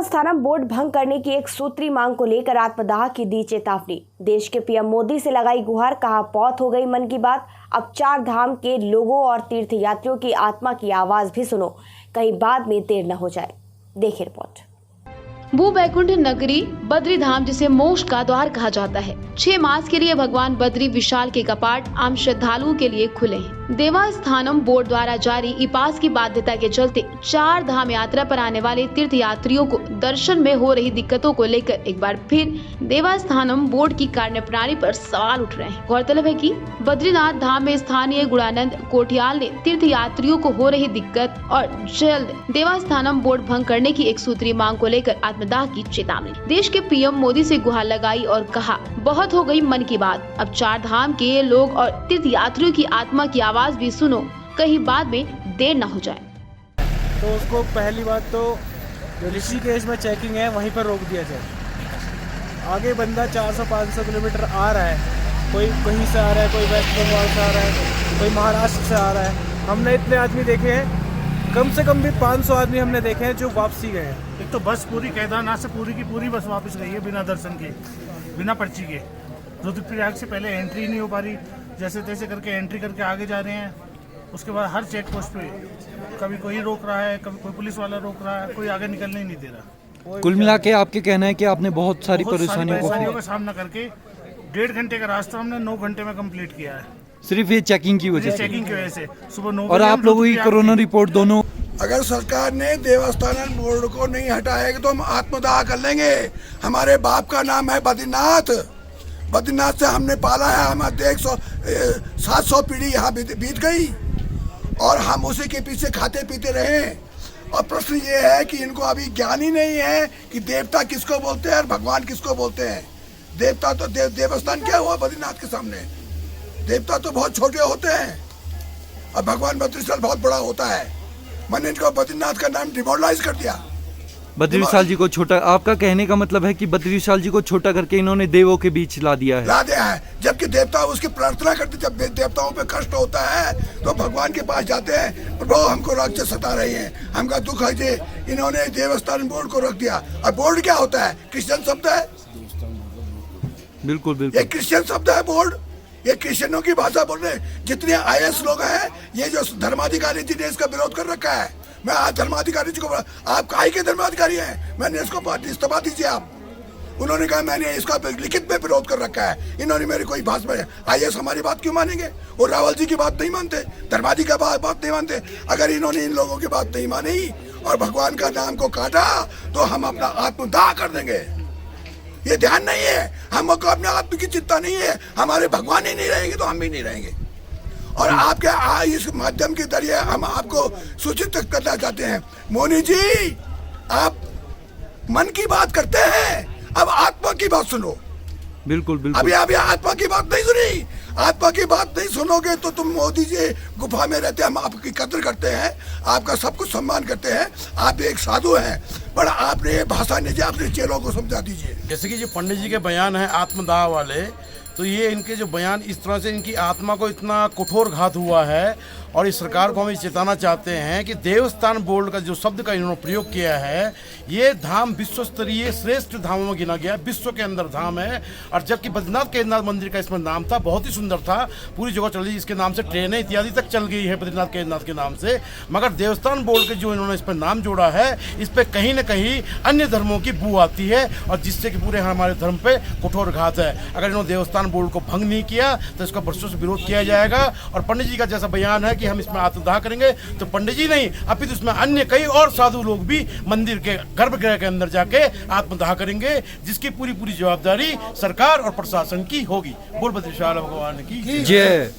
Devasthanam board भंग करने की एक सूत्री मांग को लेकर आत्मदाह की दी चेतावनी। देश के पीएम मोदी से लगाई गुहार, कहा बहुत हो गई मन की बात। अब 4 धाम के लोगों और तीर्थ यात्रियों की आत्मा की आवाज भी सुनो, कहीं बाद में देर न हो जाए। देखिए रिपोर्ट। भू वैकुंठ नगरी बद्री धाम, जिसे मोक्ष का द्वार कहा जाता है, 6 मास के लिए भगवान बद्री विशाल के कपाट आम श्रद्धालुओं के लिए खुले हैं। देवस्थानम बोर्ड द्वारा जारी ई पास की बाध्यता के चलते 4 धाम यात्रा पर आने वाले तीर्थ यात्रियों को दर्शन में हो रही दिक्कतों को लेकर एक बार फिर देवस्थानम बोर्ड की कार्यप्रणाली पर सवाल उठ रहे हैं। गौरतलब है कि बद्रीनाथ धाम में स्थानीय गुणानंद कोटियाल ने तीर्थ यात्रियों को हो रही दिक्कत और जल्द देवस्थानम बोर्ड भंग करने की एक सूत्री मांग को लेकर आत्मदाह की चेतावनी। देश के पीएम मोदी से गुहार लगाई और कहा बहुत हो गई मन की बात। अब 4 धाम के लोग और तीर्थ यात्रियों की आत्मा की आवाज भी सुनो, कहीं बाद में देर न हो जाए। तो उसको पहली बात तो जो ऋषिकेश में चेकिंग है वहीं पर रोक दिया जाए। आगे बंदा 400-500 किलोमीटर आ रहा है, कोई कहीं से आ रहा है, कोई वेस्ट बंगाल से आ रहा है, कोई महाराष्ट्र से आ रहा है। हमने इतने आदमी देखे हैं, कम से कम भी 500 आदमी हमने देखे हैं जो वापसी गए हैं। एक तो बस पूरी केदारनाथ से पूरी की पूरी बस वापस गई है बिना दर्शन के, बिना पर्ची के। रुद्रप्रयाग से पहले एंट्री नहीं हो पा रही, जैसे तैसे करके एंट्री करके आगे जा रहे हैं। उसके बाद हर चेक पोस्ट पे कभी कोई रोक रहा है, कभी कोई पुलिस वाला रोक रहा है, कोई आगे निकलने ही नहीं दे रहा। कुल मिला के आपके कहना है कि आपने बहुत सारी परेशानियों का सामना करके 1.5 घंटे का रास्ता हमने 9 घंटे में कंप्लीट किया है, सिर्फ ये चेकिंग की वजह से। सुबह 9 और आप लोगों की कोरोना रिपोर्ट दोनों। अगर सरकार ने देवस्थानम बोर्ड को नहीं हटाएगा तो हम आत्मदाह कर लेंगे। हमारे बाप का नाम है बद्रीनाथ। बद्रीनाथ से हमने पाला है, हमारे 700 पीढ़ी यहाँ बीत गई और हम उसी के पीछे खाते पीते रहे। और प्रश्न ये है कि इनको अभी ज्ञान ही नहीं है कि देवता किसको बोलते हैं और भगवान किसको बोलते हैं। देवता तो देवस्थान क्या हुआ बद्रीनाथ के सामने? देवता तो बहुत छोटे होते हैं और भगवान बद्रीनाथ बहुत बड़ा होता है। मैंने इनको बद्रीनाथ का नाम डिमोरलाइज कर दिया। बद्री विशाल जी को छोटा, आपका कहने का मतलब है कि बद्री विशाल जी को छोटा करके इन्होंने देवों के बीच ला दिया है। जबकि देवता उसकी प्रार्थना करते, जब देवताओं पे कष्ट होता है तो भगवान के पास जाते हैं, प्रभु हमको राक्षस सता रही हैं, हमका दुख है जे। इन्होंने देवस्थान बोर्ड को रख दिया। और बोर्ड क्या होता है? क्रिश्चियन शब्द है। बिल्कुल ये क्रिश्चियन शब्द है बोर्ड। ये क्रिश्चियनों की भाषा बोल रहे हैं। जितने IAS लोग हैं, ये जो धर्माधिकारी जी ने इसका विरोध कर रखा है। मैं आज धर्माधिकारी जी को बोला, आप काहे के धर्माधिकारी हैं? मैंने इसको इस्तीफा दीजिए आप। उन्होंने कहा मैंने इसका लिखित में विरोध कर रखा है। इन्होंने मेरी कोई भाषा में IAS हमारी बात क्यों मानेंगे? और रावल जी की बात नहीं मानते, धर्माधिकारी का बात नहीं मानते। अगर इन्होंने इन लोगों की बात नहीं मानी और भगवान का नाम को काटा तो हम अपना आत्मदाह कर देंगे। ये ध्यान नहीं है, हमको अपने आत्म की चिंता नहीं है। हमारे भगवान ही नहीं रहेंगे तो हम भी नहीं रहेंगे। और आपके इस माध्यम के जरिए हम आपको सूचित करना चाहते हैं, मोनी जी आप मन की बात करते हैं, अब आत्मा की बात सुनो। बिल्कुल बिल्कुल। अभी आत्मा की बात नहीं सुनी। आत्मा की बात नहीं सुनोगे तो तुम मोदी जी गुफा में रहते, हम आपकी कदर करते हैं, आपका सब कुछ सम्मान करते हैं, आप एक साधु हैं, पर आपने ये भाषा नहीं, अपने चेलों को समझा दीजिए। जैसे कि जो पंडित जी के बयान है आत्मदाह वाले, तो ये इनके जो बयान इस तरह से इनकी आत्मा को इतना कठोर घात हुआ है। और इस सरकार को हम चेताना चाहते हैं कि देवस्थान बोर्ड का जो शब्द का इन्होंने प्रयोग किया है, ये धाम विश्व स्तरीय श्रेष्ठ धामों में गिना गया, विश्व के अंदर धाम है। और जबकि बद्रीनाथ केदारनाथ मंदिर का इसमें नाम था, बहुत ही सुंदर था, पूरी जगह चल रही, इसके नाम से ट्रेनें इत्यादि तक चल गई है बद्रीनाथ केदारनाथ के नाम से। मगर देवस्थान बोर्ड के जो इन्होंने इस पर नाम जोड़ा है, इस पर कहीं न कहीं अन्य धर्मों की बू आती है और जिससे कि पूरे हमारे धर्म पे कठोर घात है। अगर इन्होंने देवस्थान बोर्ड को भंग नहीं किया तो इसका वर्षों से विरोध किया जाएगा। और पंडित जी का जैसा बयान है कि हम इसमें आत्मदाह करेंगे, तो पंडित जी नहीं, अपितु इसमें अन्य कई और साधु लोग भी मंदिर के गर्भगृह के अंदर जाके आत्मदाह करेंगे, जिसकी पूरी जवाबदारी सरकार और प्रशासन की होगी। बोल बद्री विशाल भगवान की जय।